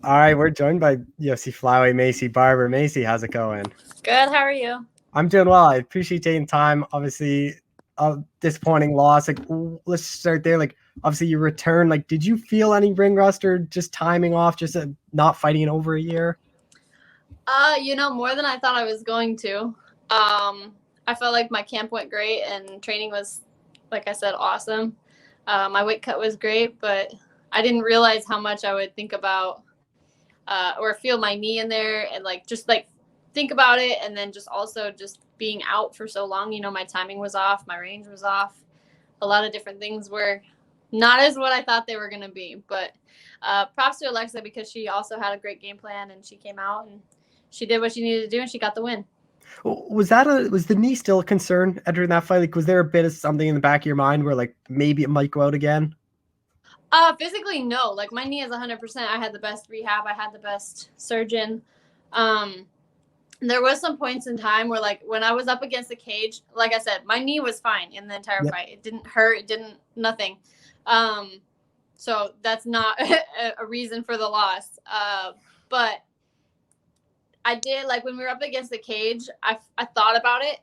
All right, we're joined by UFC flyweight Maycee Barber. Maycee, how's it going? Good. How are you? I'm doing well. I appreciate taking time. Obviously, a disappointing loss. Let's start there. Obviously, you returned. Did you feel any ring rust or just timing off, just not fighting in over a year? More than I thought I was going to. I felt like my camp went great and training was, like I said, awesome. My weight cut was great, but I didn't realize how much I would think about or feel my knee in there and just think about it, and then just also just being out for so long. My timing was off, my range was off. A lot of different things were not as what I thought they were going to be. But props to Alexa because she also had a great game plan and she came out and she did what she needed to do and she got the win. Was the knee still a concern entering that fight? Was there a bit of something in the back of your mind where maybe it might go out again? Physically, no. Like my knee is 100%. I had the best rehab. I had the best surgeon. There was some points in time where when I was up against the cage, like I said, my knee was fine in the entire fight. It didn't hurt. It didn't nothing. So that's not a reason for the loss. But I did, when we were up against the cage, I thought about it.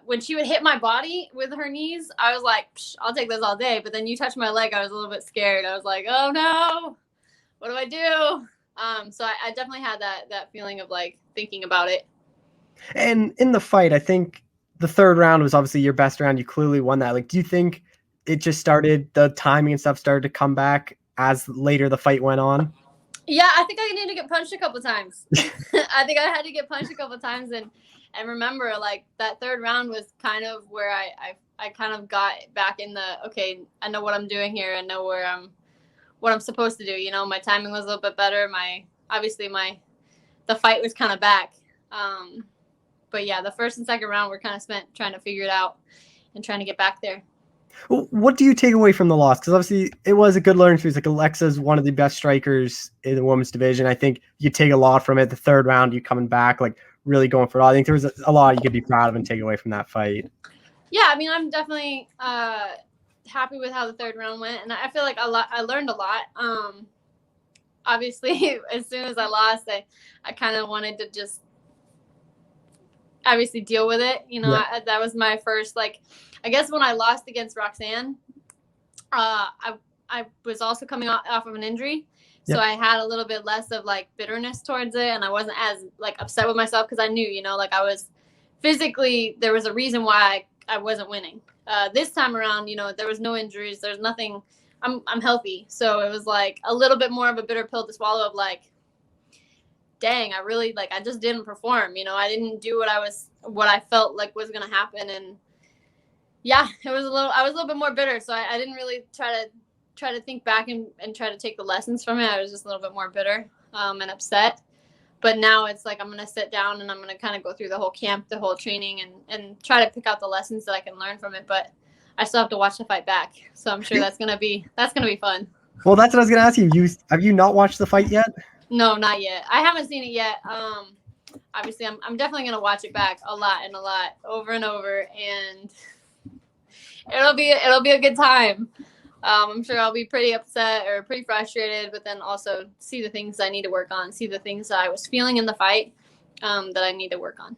When she would hit my body with her knees, I was like, I'll take this all day. But then you touched my leg, I was a little bit scared. I was like, oh no, what do I do? So I definitely had that feeling of thinking about it. And in the fight, I think the third round was obviously your best round. You clearly won that. Do you think it just started, the timing and stuff started to come back as later the fight went on? Yeah, I think I needed to get punched a couple times. I think I had to get punched a couple times and remember that third round was kind of where I kind of got back in the, okay, I know what I'm doing here. I know what I'm supposed to do. My timing was a little bit better. The fight was kind of back. But yeah, the first and second round were kind of spent trying to figure it out and trying to get back there. What do you take away from the loss? Because obviously it was a good learning experience. Alexa's one of the best strikers in the women's division. I think you take a lot from it. The third round, you coming back, really going for it all. I think there was a lot you could be proud of and take away from that fight. Yeah, I mean, I'm definitely happy with how the third round went, and I feel like I learned a lot. Obviously, as soon as I lost, I kind of wanted to just obviously deal with it. That was my first, I guess when I lost against Roxanne, I was also coming off of an injury. So I had a little bit less of bitterness towards it, and I wasn't as upset with myself because I knew, I was physically, there was a reason why I wasn't winning. This time around, there was no injuries. There's nothing. I'm healthy. So it was a little bit more of a bitter pill to swallow of dang, I really I just didn't perform. I didn't do what I felt like was going to happen. And yeah, I was a little bit more bitter. So I didn't really try to think back and try to take the lessons from it. I was just a little bit more bitter and upset. But now it's I'm going to sit down and I'm going to kind of go through the whole camp, the whole training, and try to pick out the lessons that I can learn from it. But I still have to watch the fight back. So I'm sure that's going to be fun. Well, that's what I was going to ask you. Have you not watched the fight yet? No, not yet. I haven't seen it yet. Obviously, I'm definitely going to watch it back a lot, over and over. And it'll be a good time. I'm sure I'll be pretty upset or pretty frustrated, but then also see the things I need to work on, see the things that I was feeling in the fight that I need to work on.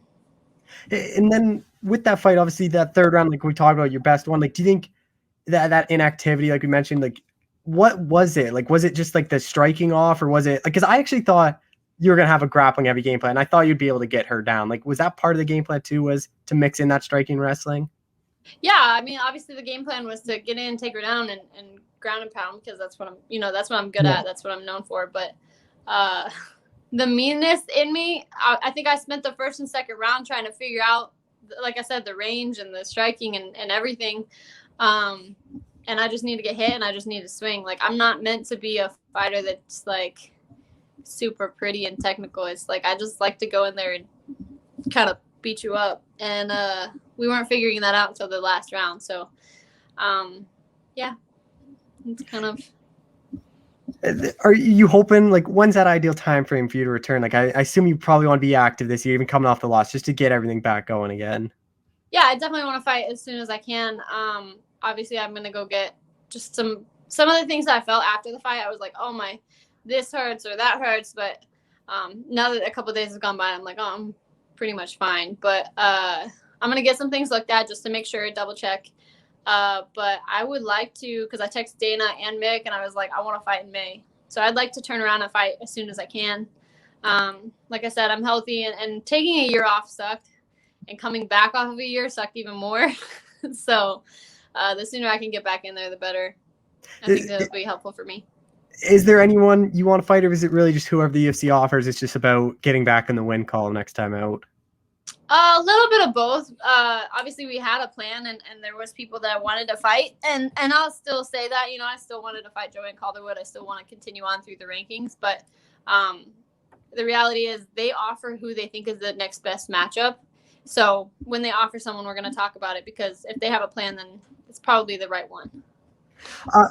And then with that fight, obviously that third round, we talked about your best one, do you think that inactivity, we mentioned, what was it? Was it just the striking off, or was it because I actually thought you were going to have a grappling heavy game plan. I thought you'd be able to get her down. Was that part of the game plan too, was to mix in that striking wrestling? Yeah, I mean, obviously the game plan was to get in, take her down, and ground and pound because that's what I'm good at. That's what I'm known for. But the meanness in me, I think I spent the first and second round trying to figure out, like I said, the range and the striking and everything. And I just need to get hit and I just need to swing. I'm not meant to be a fighter that's super pretty and technical. It's I just like to go in there and kind of beat you up. And we weren't figuring that out until the last round. So, yeah, it's kind of. Are you hoping, when's that ideal time frame for you to return? I assume you probably want to be active this year, even coming off the loss, just to get everything back going again. Yeah, I definitely want to fight as soon as I can. Obviously, I'm going to go get just some of the things that I felt after the fight. I was like, oh, this hurts or that hurts. But now that a couple of days have gone by, I'm like, oh, I'm pretty much fine. But I'm going to get some things looked at just to make sure, double check. But I would like to, because I texted Dana and Mick, and I was like, I want to fight in May. So I'd like to turn around and fight as soon as I can. Like I said, I'm healthy, and taking a year off sucked, and coming back off of a year sucked even more. So the sooner I can get back in there, the better. I think that'll be helpful for me. Is there anyone you want to fight, or is it really just whoever the UFC offers? It's just about getting back in the win call next time out? A little bit of both. Obviously, we had a plan, and there was people that I wanted to fight, and I'll still say that, you know, I still wanted to fight Joanne Calderwood. I still want to continue on through the rankings, but the reality is they offer who they think is the next best matchup. So when they offer someone, we're going to talk about it, because if they have a plan, then it's probably the right one.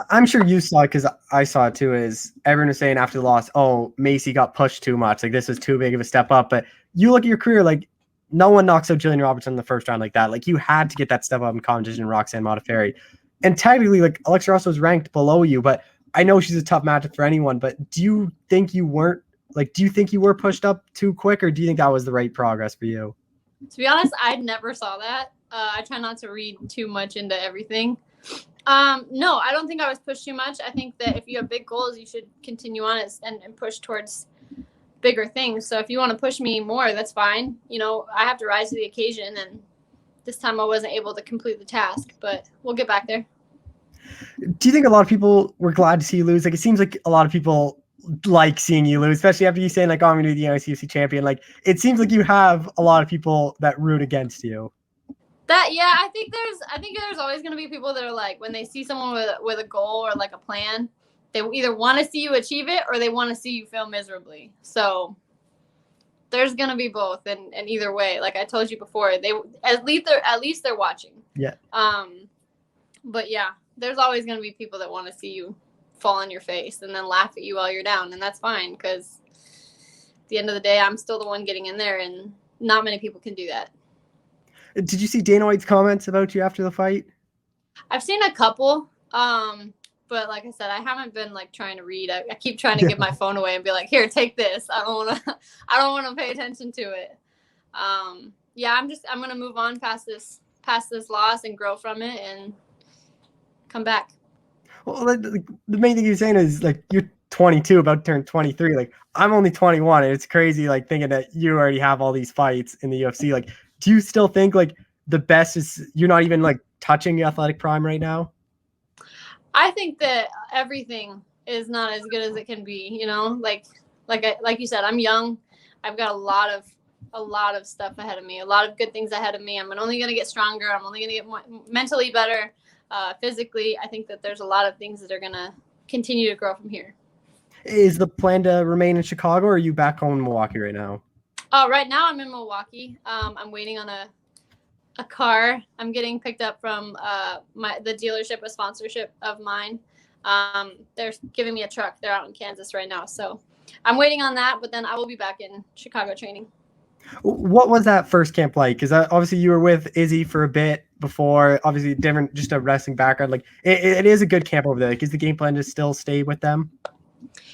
I'm sure you saw it, because I saw it too, is everyone was saying after the loss, oh, Maycee got pushed too much. Like, this was too big of a step up. But you look at your career, like, no one knocks out Jillian Robertson in the first round like that. Like, you had to get that step up in competition in Roxanne Modafferi. And technically, like, Alexa Grasso was ranked below you, but I know she's a tough matchup for anyone. But do you think you were pushed up too quick, or do you think that was the right progress for you? To be honest, I never saw that. I try not to read too much into everything. No, I don't think I was pushed too much. I think that if you have big goals, you should continue on it and push towards bigger things. So if you want to push me more, that's fine. You know, I have to rise to the occasion, and this time I wasn't able to complete the task, but we'll get back there. Do you think a lot of people were glad to see you lose? Like, it seems like a lot of people like seeing you lose, especially after you saying, like, oh, I'm going to be the UFC champion. Like, it seems like you have a lot of people that root against you. I think there's always going to be people that are like, when they see someone with a goal or like a plan, they either want to see you achieve it or they want to see you fail miserably. So there's going to be both, and either way, like I told you before, they at least they're watching. Yeah. But yeah, there's always going to be people that want to see you fall on your face and then laugh at you while you're down, and that's fine, because at the end of the day, I'm still the one getting in there, and not many people can do that. Did you see Dana White's comments about you after the fight? I've seen a couple, but like I said, I haven't been like trying to read. I keep trying to give my phone away and be like, "Here, take this." I don't want to pay attention to it. I'm gonna move on past this loss and grow from it and come back. Well, the main thing you're saying is, like, you're 22, about to turn 23. Like, I'm only 21, and it's crazy, like, thinking that you already have all these fights in the UFC. Like, do you still think, like, the best is you're not even, like, touching the athletic prime right now? I think that everything is not as good as it can be, you know, like you said, I'm young. I've got a lot of stuff ahead of me, a lot of good things ahead of me. I'm only going to get stronger. I'm only going to get more, mentally better, physically. I think that there's a lot of things that are going to continue to grow from here. Is the plan to remain in Chicago, or are you back home in Milwaukee right now? Right now I'm in Milwaukee. I'm waiting on a car. I'm getting picked up from the dealership, a sponsorship of mine. They're giving me a truck. They're out in Kansas right now. So I'm waiting on that, but then I will be back in Chicago training. What was that first camp like? Because obviously you were with Izzy for a bit before, obviously different, just a wrestling background. Like, it is a good camp over there. Like, is the game plan to still stay with them?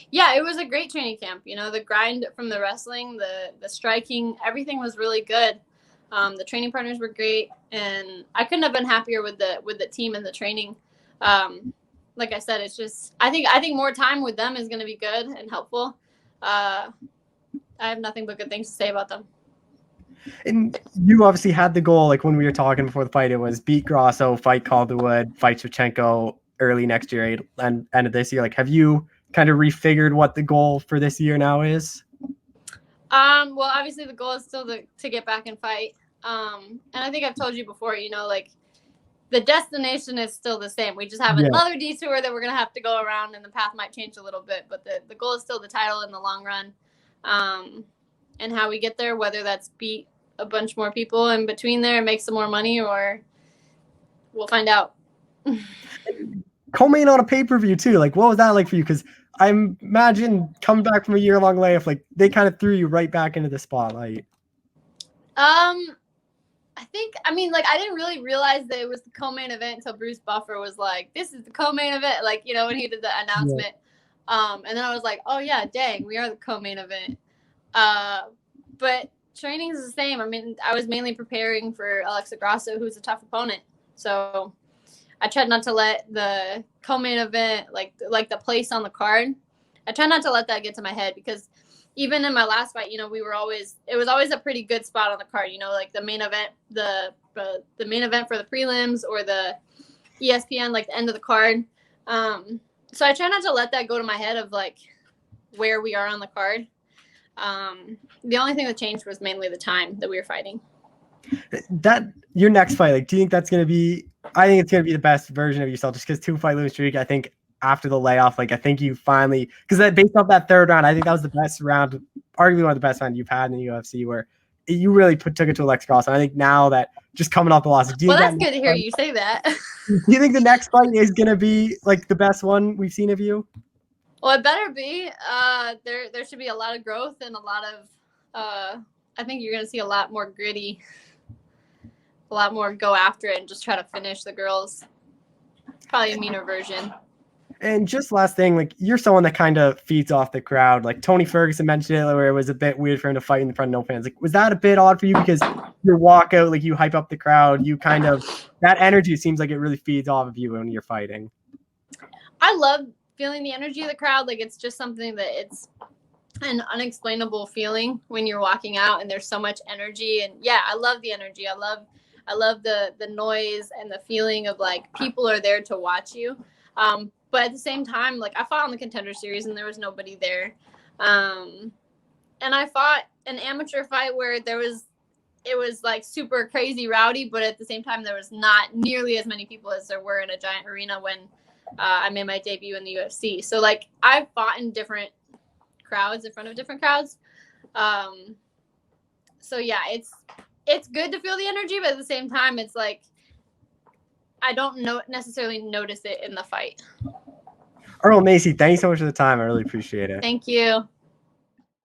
Yeah, it was a great training camp. You know, the grind from the wrestling, the striking, everything was really good. The training partners were great, and I couldn't have been happier with the team and the training. Like I said, it's just I think more time with them is going to be good and helpful. I have nothing but good things to say about them. And you obviously had the goal, like when we were talking before the fight, it was beat Grasso, fight Calderwood, fight Shevchenko early next year and end of this year. Like, have you kind of refigured what the goal for this year now is? Well, obviously the goal is still to get back and fight. And I think I've told you before, you know, like the destination is still the same. We just have another detour that we're going to have to go around, and the path might change a little bit, but the goal is still the title in the long run. And how we get there, whether that's beat a bunch more people in between there and make some more money, or we'll find out. Co-main on a pay-per-view too. Like, what was that like for you? Because I imagine coming back from a year-long layoff, like they kind of threw you right back into the spotlight. I mean, like, I didn't really realize that it was the co-main event until Bruce Buffer was like, "This is the co-main event." Like, you know, when he did the announcement. And then I was like, oh yeah, dang, we are the co-main event. But training is the same. I mean, I was mainly preparing for Alexa Grasso, who's a tough opponent. So I tried not to let the co-main event, like the place on the card, I tried not to let that get to my head, because even in my last fight, it was always a pretty good spot on the card, like the main event, the main event for the prelims, or the ESPN, like the end of the card. So I try not to let that go to my head of like where we are on the card. The only thing that changed was mainly the time that we were fighting. That your next fight, like, do you think that's going to be? I think it's going to be the best version of yourself, just because 2-fight losing streak. I think after the layoff, like, I think you finally, because that based off that third round, I think that was the best round, arguably one of the best rounds you've had in the UFC, where you really took it to Alexa Grasso. And I think now that just coming off the loss, that's good to hear you say that. Do you think the next fight is going to be like the best one we've seen of you? Well, it better be. There should be a lot of growth and a lot of. I think you're going to see a lot more gritty, a lot more go after it and just try to finish the girls. Probably a meaner version. And just last thing, like, you're someone that kind of feeds off the crowd. Like Tony Ferguson mentioned it, where it was a bit weird for him to fight in front of no fans. Like, was that a bit odd for you, because your walkout, like, you hype up the crowd, you kind of, that energy seems like it really feeds off of you when you're fighting. I love feeling the energy of the crowd. Like, it's just something that it's an unexplainable feeling when you're walking out and there's so much energy. And yeah, I love the energy. I love the noise and the feeling of like people are there to watch you. But at the same time, like, I fought on the Contender Series and there was nobody there. And I fought an amateur fight where it was like super crazy rowdy, but at the same time, there was not nearly as many people as there were in a giant arena when I made my debut in the UFC. So like, I've fought in different crowds, in front of different crowds. So yeah, it's good to feel the energy, but at the same time, it's like, I don't necessarily notice it in the fight. Earl, Maycee, thank you so much for the time. I really appreciate it. Thank you.